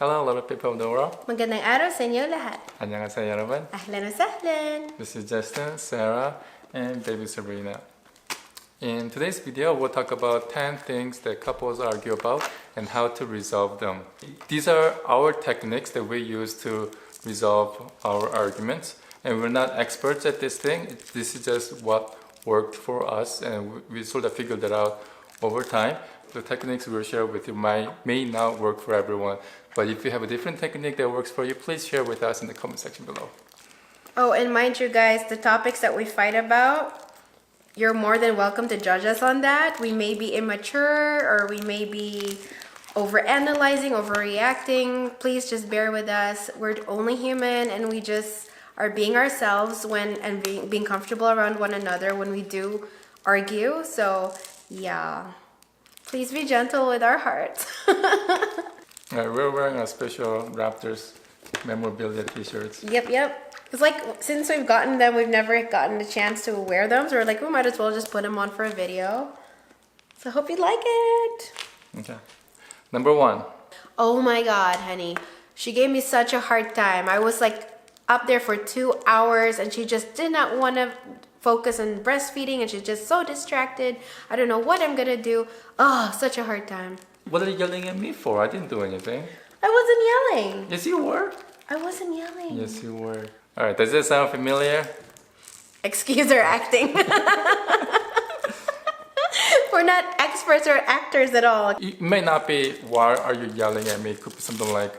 Hello, a lot of people of the world. Magandang araw sa inyo lahat. 안녕하세요, 여러분. Ahlan wa sahlan. This is Justin, Sarah, and baby Sabrina. In today's video, we'll talk about 10 things that couples argue about and how to resolve them. These are our techniques that we use to resolve our arguments. And we're not experts at this thing. This is just what worked for us, and we sort of figured that out over time. The techniques we'll share with you may not work for everyone. But if you have a different technique that works for you, please share with us in the comment section below. Oh, and mind you guys, the topics that we fight about, you're more than welcome to judge us on that. We may be immature or we may be overanalyzing, overreacting. Please just bear with us. We're only human and we just are being ourselves and being comfortable around one another when we do argue. So yeah, please be gentle with our hearts. We're wearing a special Raptors memorabilia t-shirts. Yep. It's like since we've gotten them, we've never gotten the chance to wear them. So we're like, we might as well just put them on for a video. So I hope you like it. Okay. Number 1. Oh my God, honey. She gave me such a hard time. I was like up there for 2 hours and she just did not want to focus on breastfeeding and she's just so distracted. I don't know what I'm going to do. Oh, such a hard time. What are you yelling at me for? I didn't do anything. I wasn't yelling. Yes, you were. I wasn't yelling. Yes, you were. All right, does this sound familiar? Excuse our acting. We're not experts or actors at all. It may not be, why are you yelling at me? It could be something like,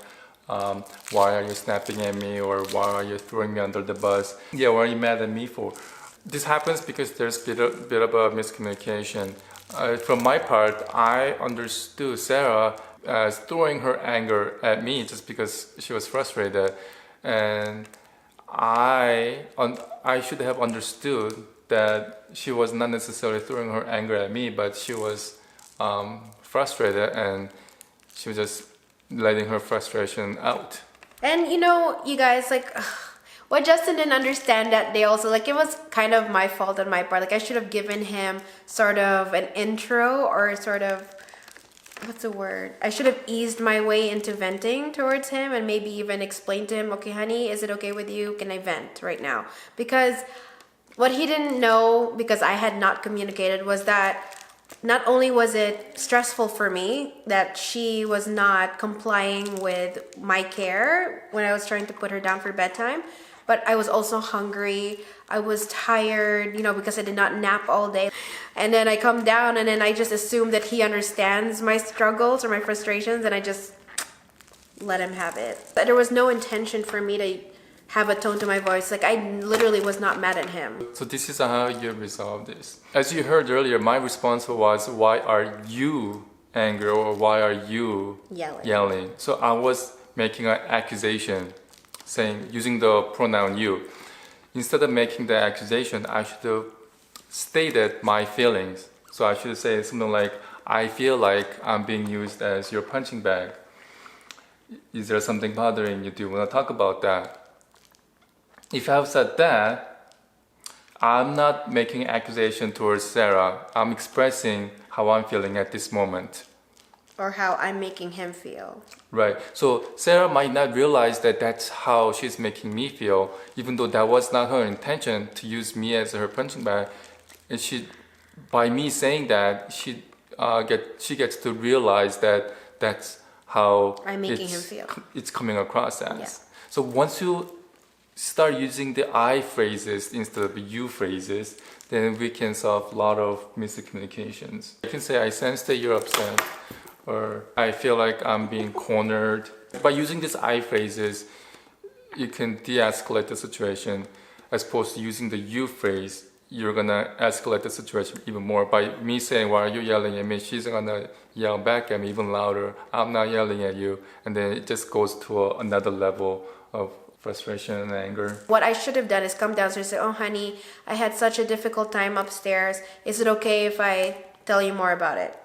why are you snapping at me? Or why are you throwing me under the bus? Yeah, what are you mad at me for? This happens because there's a bit of a miscommunication. From my part, I understood Sarah as throwing her anger at me just because she was frustrated. And I should have understood that she was not necessarily throwing her anger at me, but she was frustrated and she was just letting her frustration out. And you know, you guys, like, what Justin didn't understand that day also, like, it was kind of my fault on my part. Like, I should have given him sort of an intro or sort of, what's the word? I should have eased my way into venting towards him and maybe even explained to him, okay, honey, is it okay with you? Can I vent right now? Because what he didn't know, because I had not communicated, was that not only was it stressful for me that she was not complying with my care when I was trying to put her down for bedtime, but I was also hungry. I was tired, because I did not nap all day. And then I come down and then I just assume that he understands my struggles or my frustrations and I just let him have it. But there was no intention for me to have a tone to my voice. Like, I literally was not mad at him. So this is how you resolve this. As you heard earlier, my response was, why are you angry or why are you yelling? So I was making an accusation, using the pronoun you. Instead of making the accusation, I should have stated my feelings. So I should say something like, I feel like I'm being used as your punching bag. Is there something bothering you? Do you want to talk about that? If I've said that, I'm not making an accusation towards Sarah. I'm expressing how I'm feeling at this moment. Or how I'm making him feel. Right. So Sarah might not realize that that's how she's making me feel, even though that was not her intention to use me as her punching bag. And by me saying that, she gets to realize that that's how I'm making him feel. It's coming across as. Yeah. So once you start using the I phrases instead of you phrases, then we can solve a lot of miscommunications. You can say, I sense that you're upset, or I feel like I'm being cornered. By using these I phrases, you can de-escalate the situation, as opposed to using the you phrase. You're gonna escalate the situation even more. By me saying, why are you yelling at me? She's gonna yell back at me even louder. I'm not yelling at you. And then it just goes to another level of frustration and anger. What I should have done is come downstairs and say, oh honey, I had such a difficult time upstairs. Is it okay if I tell you more about it?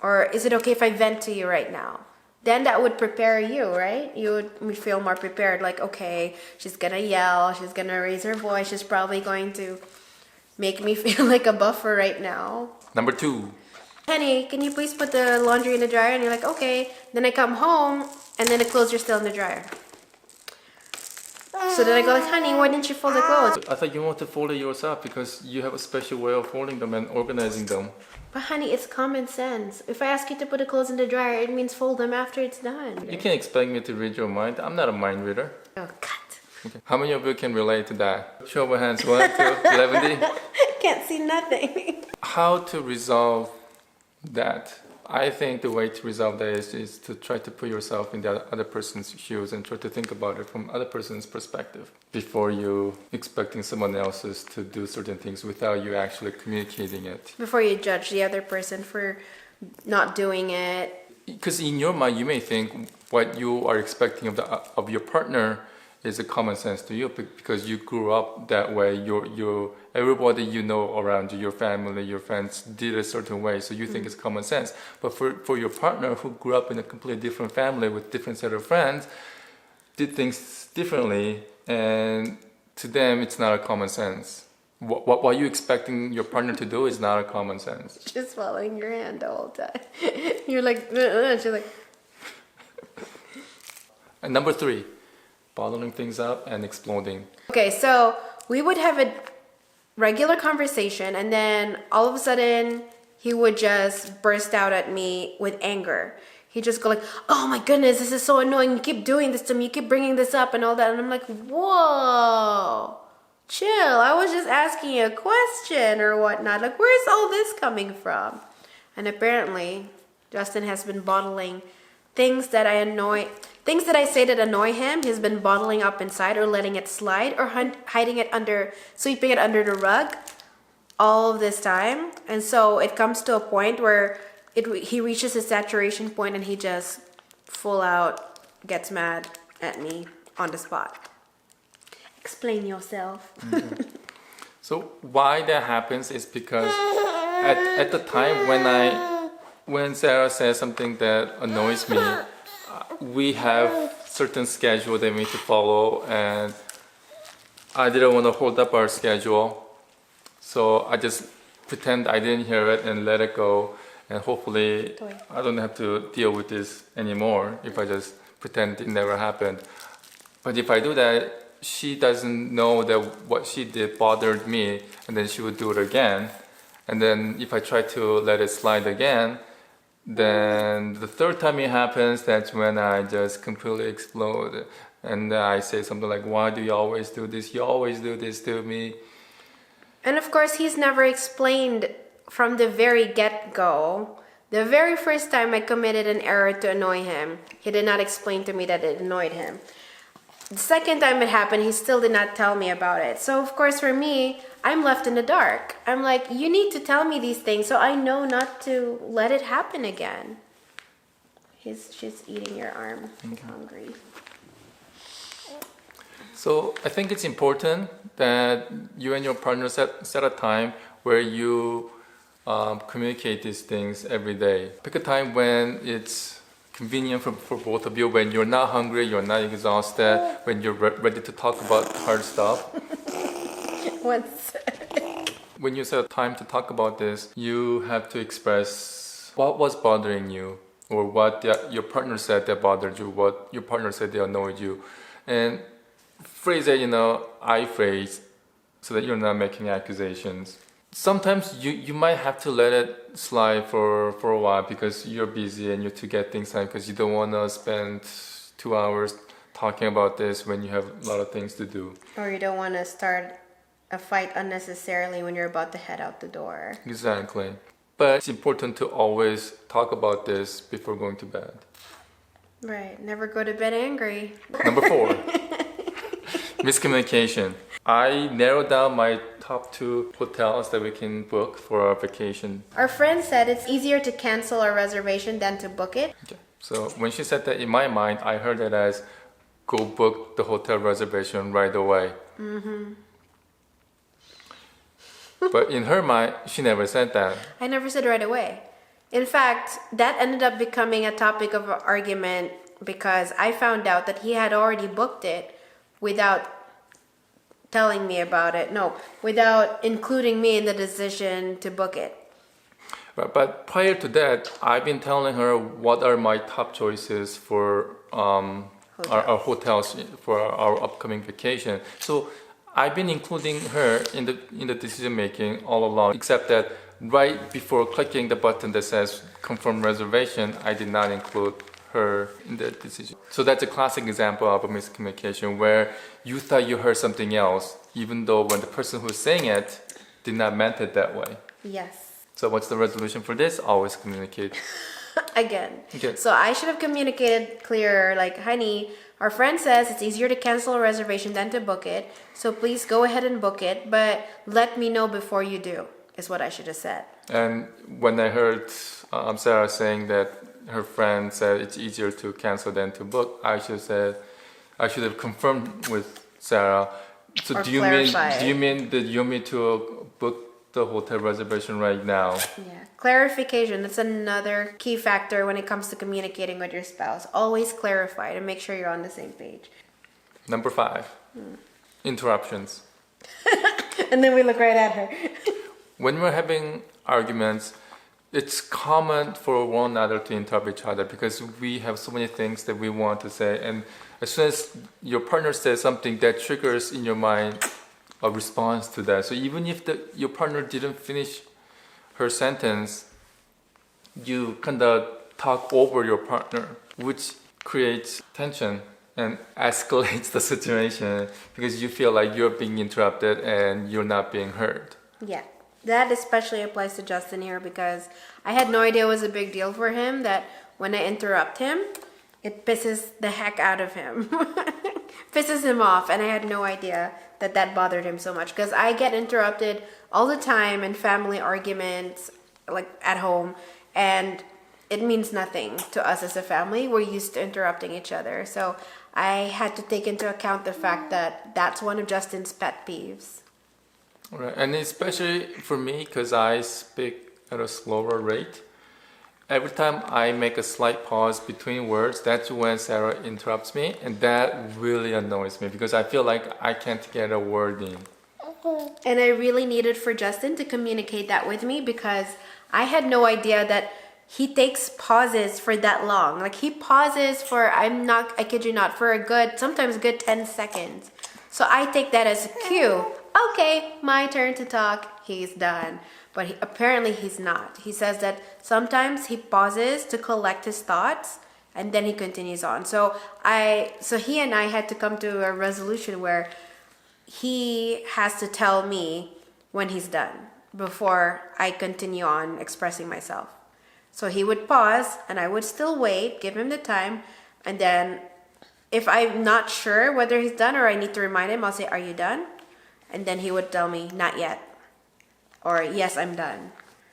Or is it okay if I vent to you right now? Then that would prepare you, right? You would feel more prepared, like, okay, she's gonna yell, she's gonna raise her voice, she's probably going to make me feel like a buffer right now. Number 2. Honey, can you please put the laundry in the dryer? And you're like, okay. Then I come home and then the clothes are still in the dryer. So then I go like, honey, why didn't you fold the clothes? I thought you want to fold it yourself because you have a special way of folding them and organizing them. But honey, it's common sense. If I ask you to put the clothes in the dryer, it means fold them after it's done. You can't expect me to read your mind. I'm not a mind reader. Oh, cut. Okay. How many of you can relate to that? Show of hands, 1, 2, 11. Can't see nothing. How to resolve that? I think the way to resolve that is to try to put yourself in the other person's shoes and try to think about it from other person's perspective before you expecting someone else's to do certain things without you actually communicating it. Before you judge the other person for not doing it. Because in your mind, you may think what you are expecting of your partner is a common sense to you because you grew up that way. Everybody you know around you, your family, your friends did a certain way, so you think it's common sense. But for your partner who grew up in a completely different family with different set of friends, did things differently, and to them it's not a common sense. What you expecting your partner to do is not a common sense. Just swallowing your hand the whole time. You're like, she's like. And number 3, bottling things up and exploding. Okay, so we would have a regular conversation, and then all of a sudden he would just burst out at me with anger. He'd just go like, oh my goodness, this is so annoying. You keep doing this to me. You keep bringing this up and all that. And I'm like, whoa, chill. I was just asking you a question or whatnot. Like, where's all this coming from? And apparently Justin has been bottling things that I say that annoy him. He's been bottling up inside or letting it slide or hiding it sweeping it under the rug all of this time. And so it comes to a point where he reaches his saturation point and he just full out gets mad at me on the spot. Explain yourself. Okay. So why that happens is because at the time when Sarah says something that annoys me, we have certain schedule that we need to follow, and I didn't want to hold up our schedule, so I just pretend I didn't hear it and let it go, and hopefully I don't have to deal with this anymore if I just pretend it never happened. But if I do that, she doesn't know that what she did bothered me, and then she would do it again, and then if I try to let it slide again, then the third time it happens, that's when I just completely explode. And I say something like, why do you always do this? You always do this to me. And of course, he's never explained from the very get-go. The very first time I committed an error to annoy him, he did not explain to me that it annoyed him. The second time it happened, he still did not tell me about it. So of course, for me, I'm left in the dark. I'm like, you need to tell me these things so I know not to let it happen again. She's eating your arm. She's hungry. So I think it's important that you and your partner set a time where you communicate these things every day. Pick a time when it's convenient for both of you, when you're not hungry, you're not exhausted, when you're ready to talk about hard stuff. When you set a time to talk about this, you have to express what was bothering you, or what your partner said that bothered you, what your partner said that annoyed you, and phrase it, I phrase, so that you're not making accusations. Sometimes you might have to let it slide for a while because you're busy and you have to get things done because you don't want to spend 2 hours talking about this when you have a lot of things to do. Or you don't want to start a fight unnecessarily when you're about to head out the door. Exactly. But it's important to always talk about this before going to bed. Right. Never go to bed angry. Number 4. Miscommunication. I narrowed down my top 2 hotels that we can book for our vacation. Our friend said it's easier to cancel a reservation than to book it. Okay. So when she said that, in my mind, I heard it as go book the hotel reservation right away. Mm-hmm. But in her mind, she never said that. I never said right away. In fact, that ended up becoming a topic of argument because I found out that he had already booked it without telling me about it. No, without including me in the decision to book it. But prior to that, I've been telling her what are my top choices for our hotels for our upcoming vacation. So I've been including her in the decision making all along, except that right before clicking the button that says confirm reservation, I did not include her in the decision. So that's a classic example of a miscommunication where you thought you heard something else, even though when the person who's saying it did not meant it that way. Yes. So what's the resolution for this? Always communicate. Again. Okay. So I should have communicated clearer, like, honey, our friend says it's easier to cancel a reservation than to book it. So please go ahead and book it, but let me know before you do, is what I should have said. And when I heard Sarah saying that her friend said it's easier to cancel than to book, I should have confirmed with Sarah. So Or do you mean that you want me to book the hotel reservation right now? Yeah. Clarification. That's another key factor when it comes to communicating with your spouse. Always clarify to make sure you're on the same page. Number 5, interruptions. And then we look right at her. When we're having arguments, it's common for one another to interrupt each other because we have so many things that we want to say, and as soon as your partner says something, that triggers in your mind a response to that. So even if your partner didn't finish her sentence, you kind of talk over your partner, which creates tension and escalates the situation because you feel like you're being interrupted and you're not being heard. Yeah. That especially applies to Justin here because I had no idea it was a big deal for him that when I interrupt him, it pisses the heck out of him. Pisses him off, and I had no idea that bothered him so much because I get interrupted all the time in family arguments, like at home, and it means nothing to us as a family. We're used to interrupting each other. So I had to take into account the fact that that's one of Justin's pet peeves. Right, and especially for me, because I speak at a slower rate, every time I make a slight pause between words, that's when Sarah interrupts me, and that really annoys me because I feel like I can't get a word in. And I really needed for Justin to communicate that with me because I had no idea that he takes pauses for that long. Like he pauses for, I kid you not, for sometimes a good 10 seconds. So I take that as a cue. Okay, my turn to talk. He's done. But apparently he's not. He says that sometimes he pauses to collect his thoughts and then he continues on. So he and I had to come to a resolution where he has to tell me when he's done before I continue on expressing myself. So he would pause and I would still wait, give him the time, and then if I'm not sure whether he's done or I need to remind him, I'll say, "Are you done?" And then he would tell me, "Not yet," or "Yes, I'm done."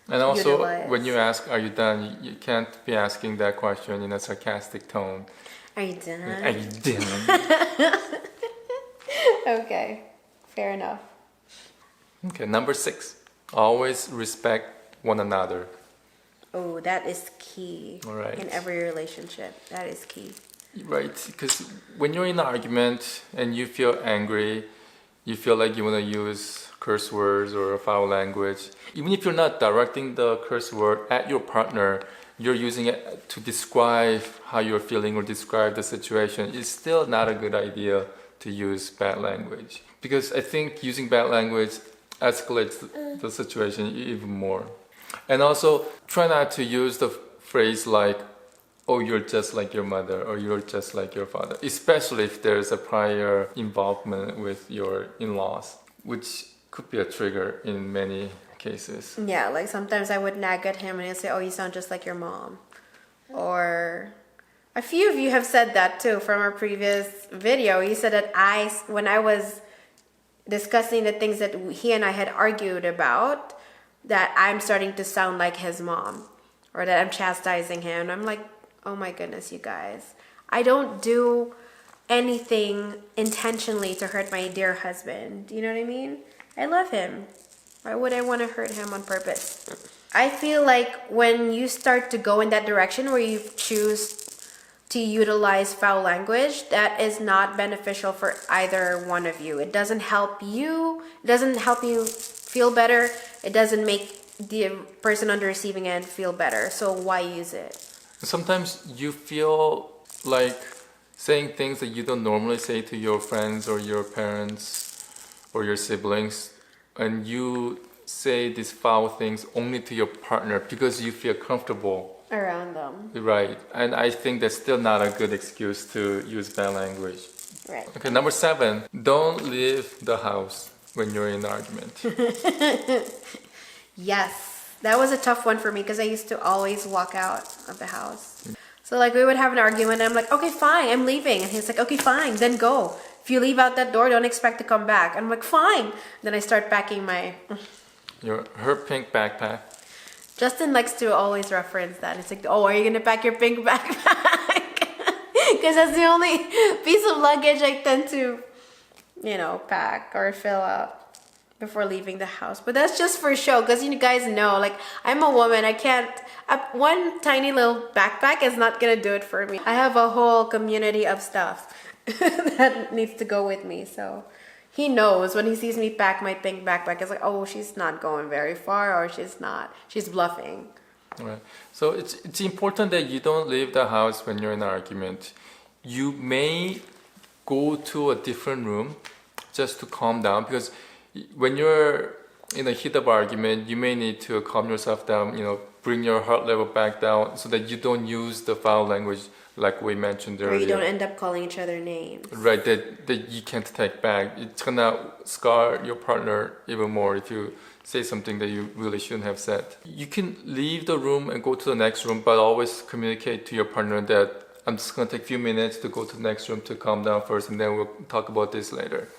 And also, when you ask, "Are you done?" you can't be asking that question in a sarcastic tone. Are you done? Are you done? Okay, fair enough. Okay, number 6. Always respect one another. Oh, that is key. All right. In every relationship. That is key. Right, because when you're in an argument and you feel angry, you feel like you want to use curse words or foul language, even if you're not directing the curse word at your partner, you're using it to describe how you're feeling or describe the situation. It's still not a good idea to use bad language because I think using bad language escalates the situation even more. And also, try not to use the phrase like, "Oh, you're just like your mother," or "You're just like your father," especially if there's a prior involvement with your in-laws, which could be a trigger in many cases. Yeah, like sometimes I would nag at him and he'll say, "Oh, you sound just like your mom." Or a few of you have said that too from our previous video. You said that when I was discussing the things that he and I had argued about, that I'm starting to sound like his mom or that I'm chastising him. And I'm like, oh my goodness, you guys. I don't do anything intentionally to hurt my dear husband. You know what I mean? I love him. Why would I want to hurt him on purpose? I feel like when you start to go in that direction where you choose to utilize foul language, that is not beneficial for either one of you. It doesn't help you. It doesn't help you feel better. It doesn't make the person on the receiving end feel better. So why use it? Sometimes you feel like saying things that you don't normally say to your friends or your parents or your siblings, and you say these foul things only to your partner because you feel comfortable around them. Right. And I think that's still not a good excuse to use bad language. Right. Okay, number 7, don't leave the house when you're in an argument. Yes, that was a tough one for me because I used to always walk out of the house. So like we would have an argument and I'm like, okay, fine, I'm leaving. And he's like, okay, fine, then go. If you leave out that door, don't expect to come back. I'm like, fine. Then I start packing her pink backpack. Justin likes to always reference that. It's like, oh, are you going to pack your pink backpack? Because that's the only piece of luggage I tend to, pack or fill up before leaving the house. But that's just for show, because you guys know, like, I'm a woman. I can't, one tiny little backpack is not going to do it for me. I have a whole community of stuff that needs to go with me. So he knows when he sees me pack my pink backpack, it's like, oh, she's not going very far, or she's bluffing. All right. So it's important that you don't leave the house when you're in an argument. You may go to a different room just to calm down, because when you're in a heat of argument, you may need to calm yourself down, bring your heart level back down so that you don't use the foul language like we mentioned earlier. Or you don't end up calling each other names. Right, that you can't take back. It's gonna scar your partner even more if you say something that you really shouldn't have said. You can leave the room and go to the next room, but always communicate to your partner that I'm just gonna take a few minutes to go to the next room to calm down first, and then we'll talk about this later.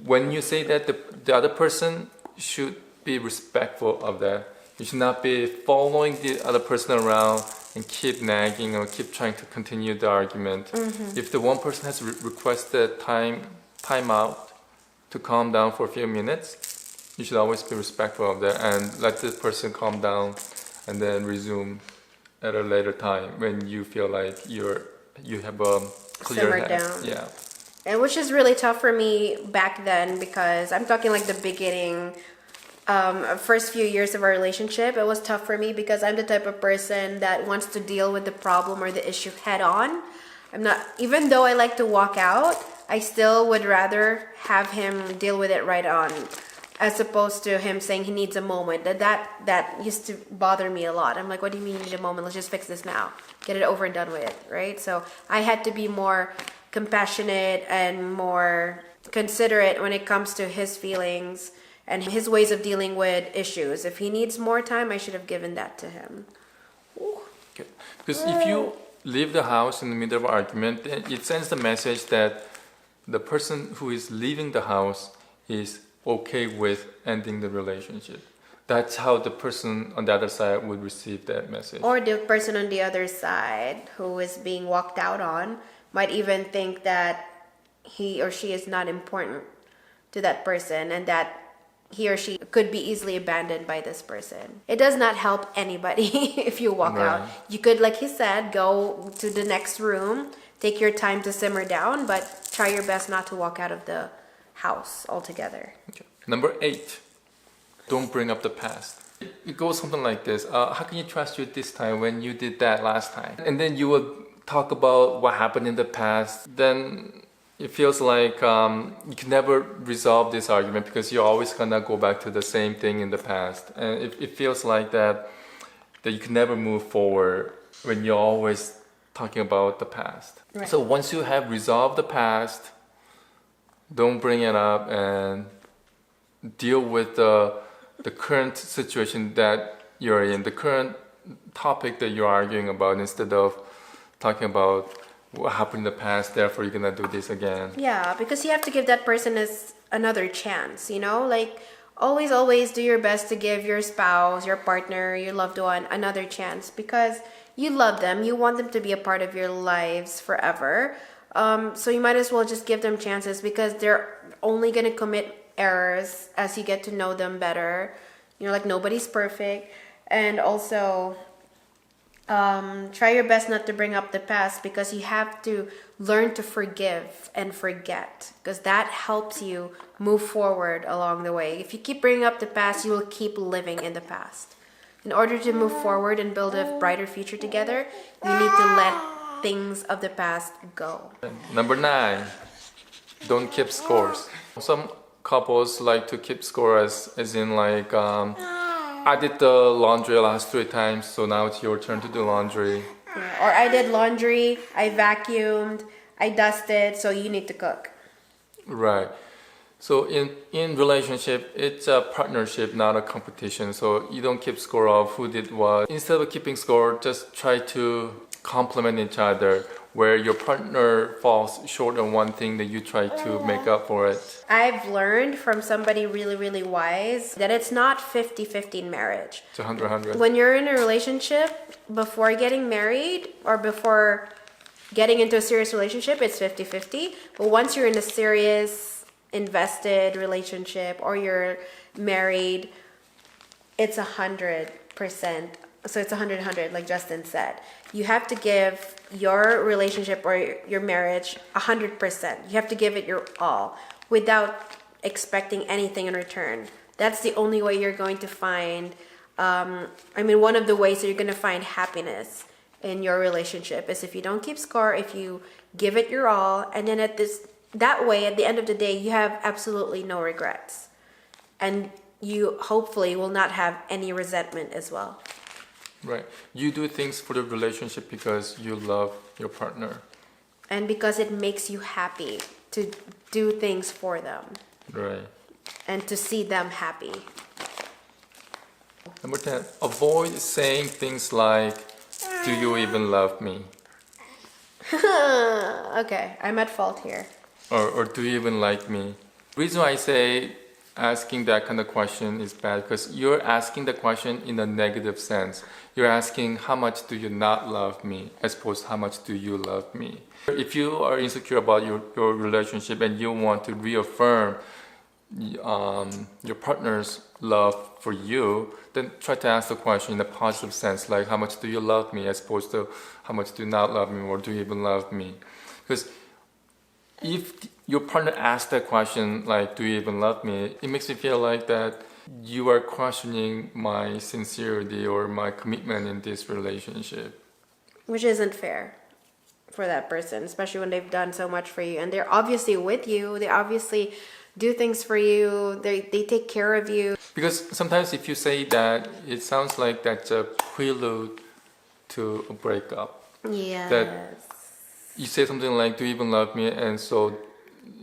When you say that, the other person should be respectful of that. You should not be following the other person around and keep nagging or keep trying to continue the argument. Mm-hmm. If the one person has requested time out to calm down for a few minutes, you should always be respectful of that and let the person calm down and then resume at a later time when you feel like you have a clear simmered head. Down. Yeah. And which is really tough for me back then, because I'm talking like the beginning, first few years of our relationship. It was tough for me because I'm the type of person that wants to deal with the problem or the issue head on. Even though I like to walk out, I still would rather have him deal with it right on, as opposed to him saying he needs a moment. That used to bother me a lot. I'm like, what do you mean you need a moment? Let's just fix this now. Get it over and done with, right? So I had to be more compassionate and more considerate when it comes to his feelings and his ways of dealing with issues. If he needs more time, I should have given that to him. Okay. Because if you leave the house in the middle of an argument, it sends the message that the person who is leaving the house is okay with ending the relationship. That's how the person on the other side would receive that message. Or the person on the other side who is being walked out on might even think that he or she is not important to that person and that he or she could be easily abandoned by this person. It does not help anybody if you walk out. You could, like he said, go to the next room, take your time to simmer down, but try your best not to walk out of the house altogether. Okay. Number 8, don't bring up the past. It goes something like this. How can you trust you this time when you did that last time? And then you would talk about what happened in the past. Then it feels like you can never resolve this argument because you're always gonna go back to the same thing in the past. And it feels like that you can never move forward when you're always talking about the past. Right. So once you have resolved the past, don't bring it up and deal with the current situation that you're in, the current topic that you're arguing about, instead of talking about what happened in the past, therefore you're gonna do this again. Yeah, because you have to give that person another chance, like always do your best to give your spouse, your partner, your loved one another chance, because you love them, you want them to be a part of your lives forever. So you might as well just give them chances, because they're only gonna commit errors as you get to know them better. Like nobody's perfect. And also, Try your best not to bring up the past, because you have to learn to forgive and forget, because that helps you move forward along the way. If you keep bringing up the past, you will keep living in the past. In order to move forward and build a brighter future together, you need to let things of the past go. Number 9, don't keep scores. Some couples like to keep score as in like, I did the laundry last 3 times, so now it's your turn to do laundry. Yeah, or I did laundry, I vacuumed, I dusted, so you need to cook. Right. So in relationship, it's a partnership, not a competition. So you don't keep score of who did what. Instead of keeping score, just try to complement each other. Where your partner falls short on one thing, that you try to make up for it. I've learned from somebody really, really wise that it's not 50-50 in marriage. It's 100-100. When you're in a relationship, before getting married or before getting into a serious relationship, it's 50-50. But once you're in a serious, invested relationship or you're married, it's 100%. So it's 100-100, like Justin said. You have to give your relationship or your marriage 100%. You have to give it your all without expecting anything in return. That's the only way you're going to find, one of the ways that you're going to find happiness in your relationship is if you don't keep score, if you give it your all, and then that way, at the end of the day, you have absolutely no regrets. And you hopefully will not have any resentment as well. Right. You do things for the relationship because you love your partner. And because it makes you happy to do things for them. Right. And to see them happy. Number 10, avoid saying things like, do you even love me? Okay, I'm at fault here. Or do you even like me? The reason why I say asking that kind of question is bad, because you're asking the question in a negative sense. You're asking, how much do you not love me, as opposed to how much do you love me? If you are insecure about your relationship and you want to reaffirm your partner's love for you, then try to ask the question in a positive sense, like how much do you love me, as opposed to how much do you not love me, or do you even love me? Because if your partner asks that question, like, do you even love me, it makes me feel like that you are questioning my sincerity or my commitment in this relationship. Which isn't fair for that person, especially when they've done so much for you. And they're obviously with you. They obviously do things for you. They take care of you. Because sometimes if you say that, it sounds like that's a prelude to a breakup. Yes. That you say something like, do you even love me? And so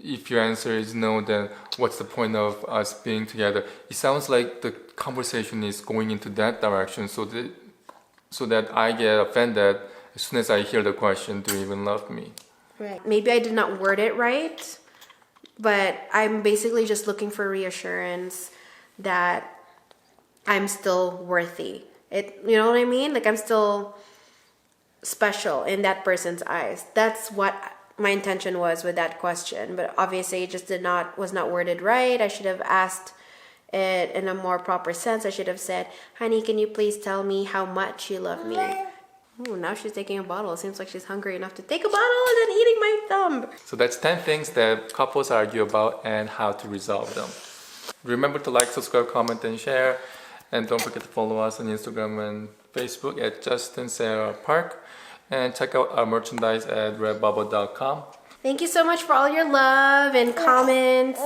if your answer is no, then what's the point of us being together? It sounds like the conversation is going into that direction, so that I get offended as soon as I hear the question, do you even love me? Right. Maybe I did not word it right, but I'm basically just looking for reassurance that I'm still worthy. You know what I mean? Like I'm still special in that person's eyes. That's what my intention was with that question, but obviously it just was not worded right. I should have asked it in a more proper sense. I should have said, honey, can you please tell me how much you love me? Ooh, now she's taking a bottle. It seems like she's hungry enough to take a bottle and then eating my thumb. So that's 10 things that couples argue about and how to resolve them. Remember to like, subscribe, comment, and share. And don't forget to follow us on Instagram and Facebook at Justin Sarah Park. And check out our merchandise at redbubble.com. Thank you so much for all your love and comments,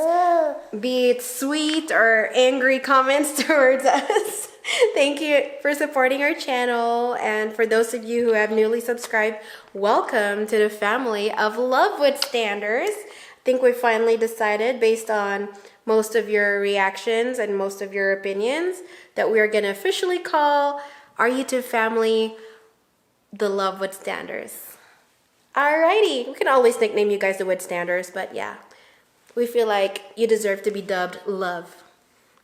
be it sweet or angry comments towards us. Thank you for supporting our channel. And for those of you who have newly subscribed, welcome to the family of Love with Standards. I think we finally decided, based on most of your reactions and most of your opinions, that we are going to officially call our YouTube family the Love with Standards. Alrighty, we can always nickname you guys the Wood Standards, but yeah, we feel like you deserve to be dubbed Love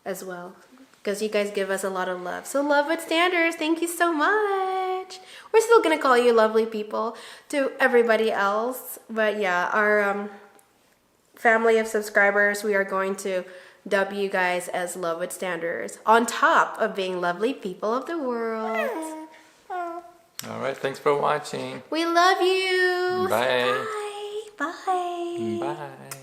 as well, because you guys give us a lot of love. So Love with Standards, thank you so much. We're still gonna call you lovely people to everybody else, but yeah, our family of subscribers, we are going to dub you guys as Love with Standards, on top of being lovely people of the world. All right, thanks for watching. We love you. Bye. Bye. Bye. Bye.